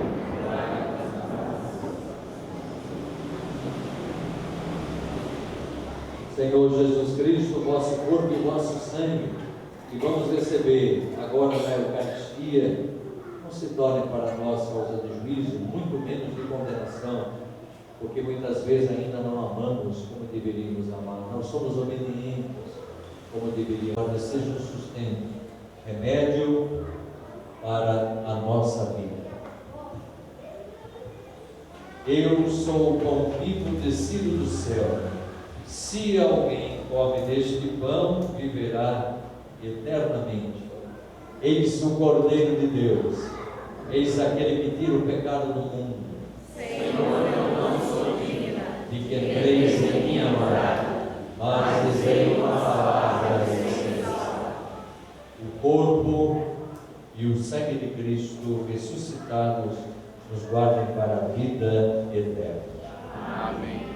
Senhor Jesus Cristo, vosso corpo e vosso sangue, que vamos receber agora na Eucaristia, não se torne para nós causa de juízo, muito menos de condenação, porque muitas vezes ainda não amamos como deveríamos amar, não somos obedientes como deveríamos. Seja um sustento, remédio para a nossa vida. Eu sou o pão vivo descido do céu. Se alguém come deste pão, viverá eternamente. Eis o Cordeiro de Deus, eis aquele que tira o pecado do mundo. Senhor, eu não sou digna de que entreis em minha morada, mas dizei uma palavra essencial. O corpo e o sangue de Cristo ressuscitados nos guardem para a vida eterna. Amém.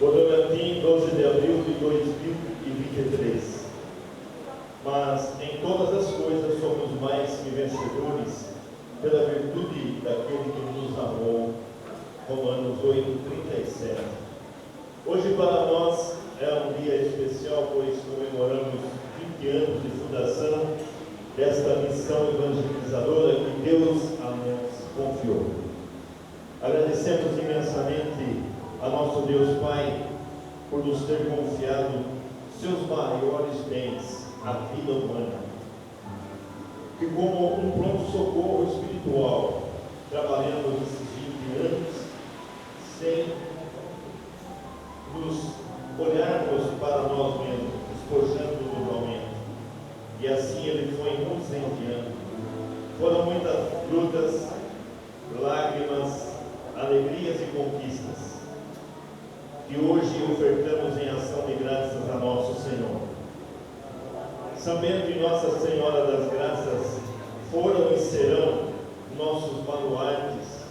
Votorantim, 12 de abril de 2023. Mas em todas as coisas somos mais que vencedores pela virtude daquele que nos amou. Romanos 8:37. Hoje para nós é um dia especial, pois comemoramos 20 anos de fundação desta missão evangelizadora que Deus a nós confiou. Agradecemos imensamente a nosso Deus Pai por nos ter confiado seus maiores bens, a vida humana, que como um pronto-socorro espiritual, trabalhando nesses 20 anos, sem nos olharmos para nós mesmos, despojando-nos do aumento. E assim Ele foi nos enviando. Foram muitas lutas, lágrimas, alegrias e conquistas, que hoje ofertamos em ação de graças a nosso Senhor. Sabendo que Nossa Senhora das Graças foram e serão nossos baluartes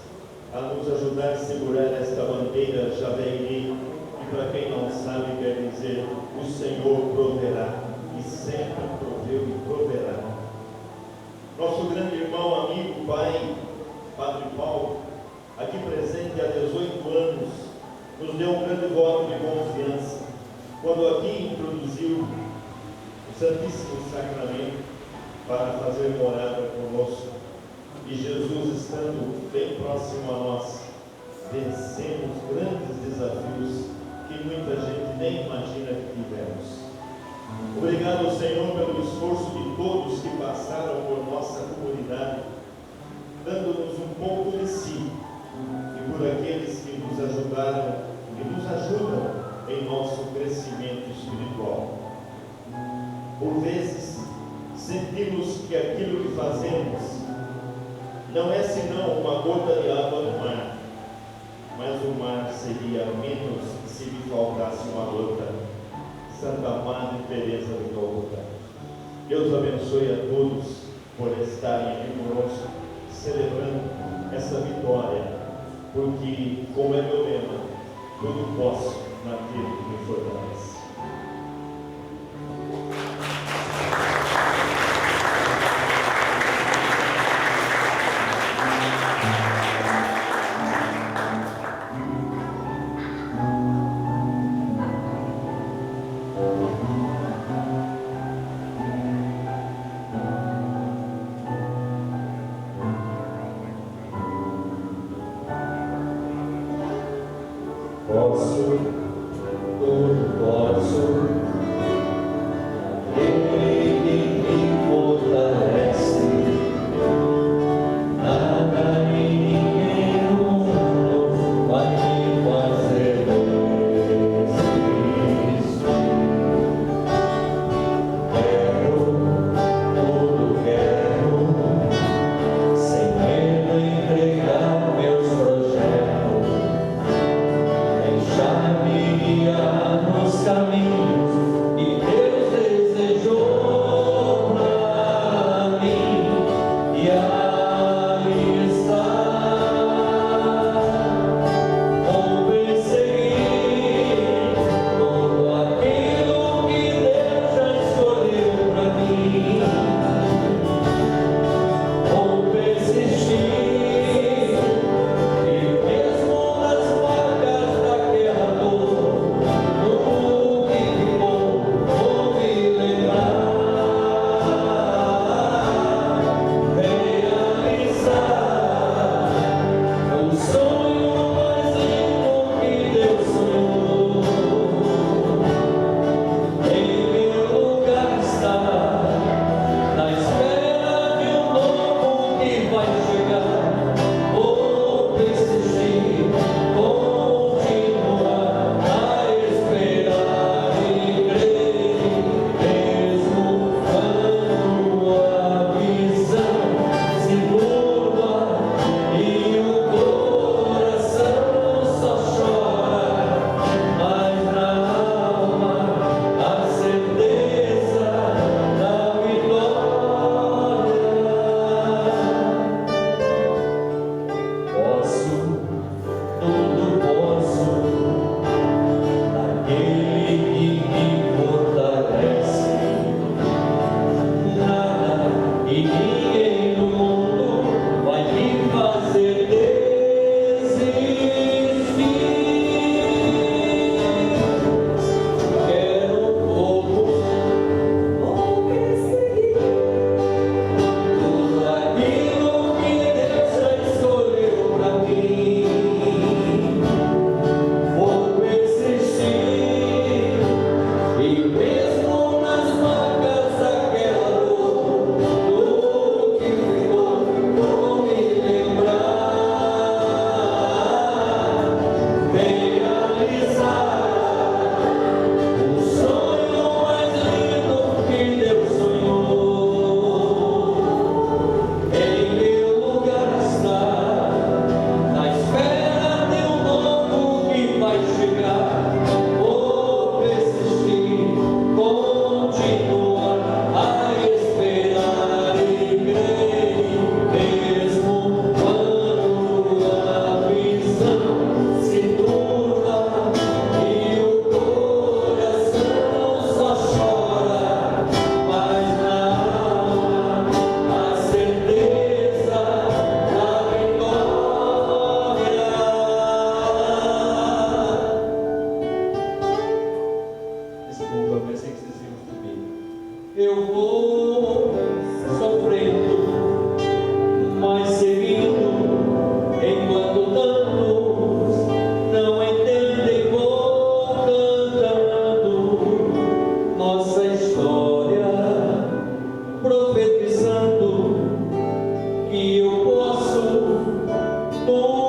a nos ajudar a segurar esta bandeira Javeiri, e para quem não sabe quer dizer o Senhor proverá, e sempre proveu e proverá. Nosso grande irmão, amigo, pai, Padre Paulo, aqui presente há 18 anos, nos deu um grande voto de confiança, quando aqui introduziu Santíssimo Sacramento para fazer morada conosco. E Jesus, estando bem próximo a nós, vencemos grandes desafios que muita gente nem imagina que tivemos. Obrigado, Senhor, pelo esforço de todos que passaram por nossa comunidade, dando-nos um pouco de si, e por aqueles que nos ajudaram e nos ajudam em nosso crescimento espiritual. Por vezes, sentimos que aquilo que fazemos não é senão uma gota de água no mar, mas o mar seria menos se lhe faltasse uma gota. Santa Madre Teresa de Calcutá. Deus abençoe a todos por estarem aqui conosco, celebrando essa vitória, porque, como é meu lema, tudo posso naquele que me fortalece. eu vou sofrendo, mas seguindo, enquanto tantos não entendem, vou cantando nossa história, profetizando que eu posso tudo.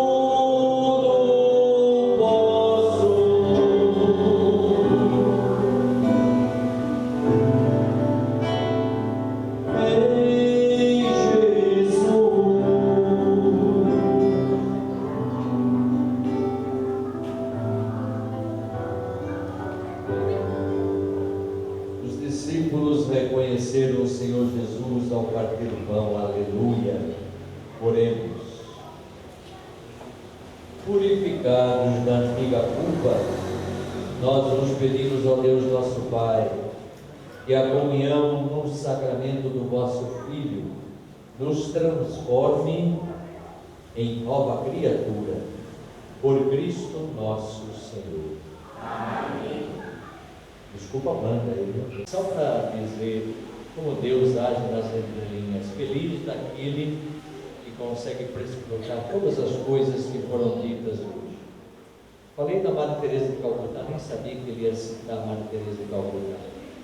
Reconheceram o Senhor Jesus ao partir o pão, aleluia. Oremos. Purificados da antiga culpa, nós nos pedimos ao Deus nosso Pai, que a comunhão no sacramento do vosso Filho nos transforme em nova criatura, por Cristo nosso Senhor. Amém. Desculpa a banda aí, só para dizer como Deus age nas entrelinhas. Feliz daquele que consegue precificar todas as coisas que foram ditas hoje. Falei da Madre Teresa de Calcutá, nem sabia que ele ia citar a Madre Teresa de Calcutá.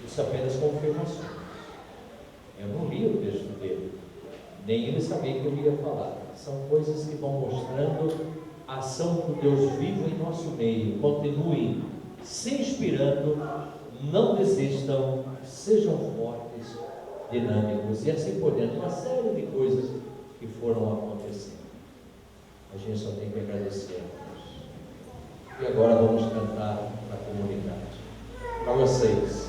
Isso apenas confirmação. Eu não li o texto dele, nem ele sabia que eu ia falar. São coisas que vão mostrando a ação do Deus vivo em nosso meio. Continuem se inspirando, não desistam, sejam fortes, dinâmicos e assim por diante. Uma série de coisas que foram acontecendo. A gente só tem que agradecer a Deus. E agora vamos cantar para a comunidade. Para vocês.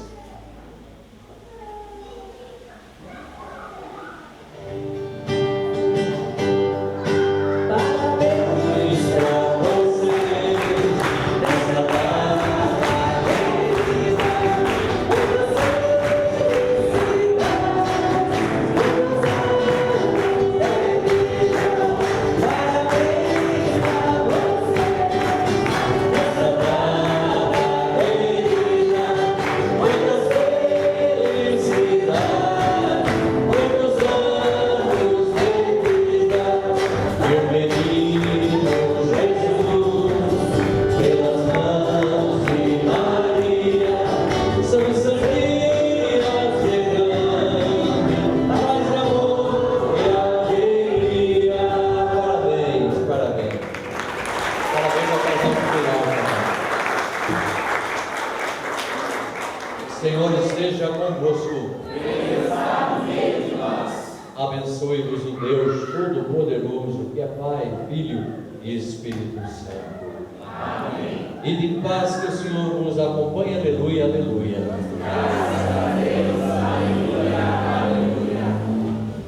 Senhor esteja convosco. Ele está no meio de nós. Abençoe-vos o Deus Todo-Poderoso, que é Pai, Filho e Espírito Santo. Amém. E de paz que o Senhor nos acompanhe. Aleluia, aleluia. Graças a Deus. Aleluia, aleluia.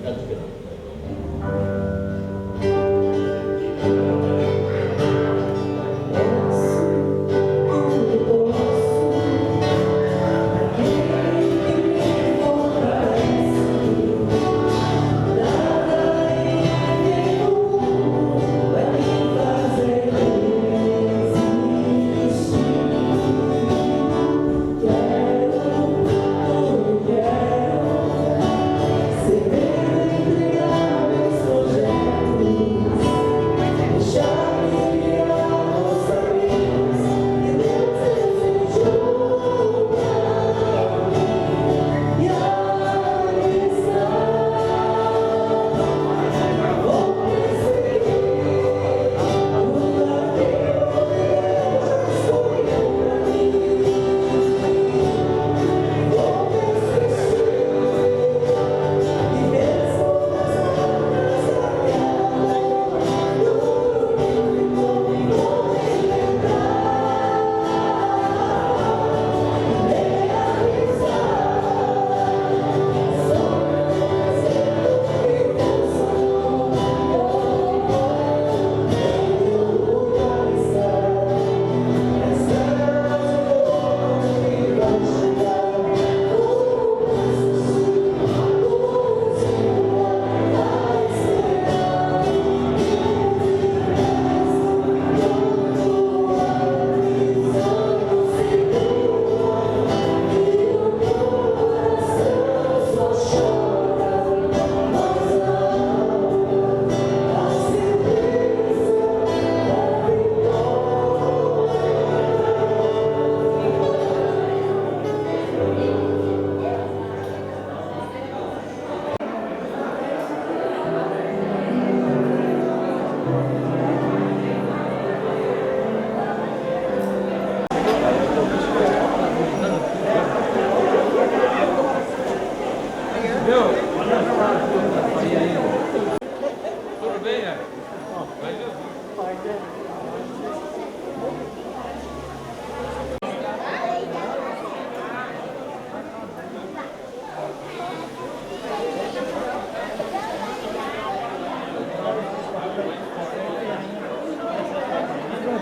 Cante pelo Quero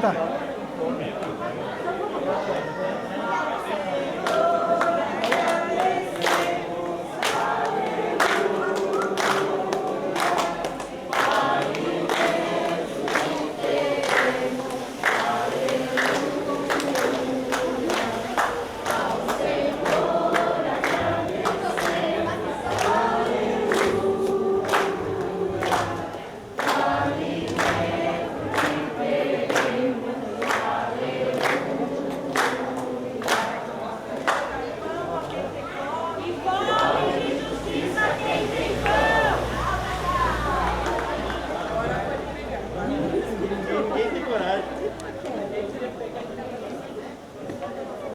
Marta.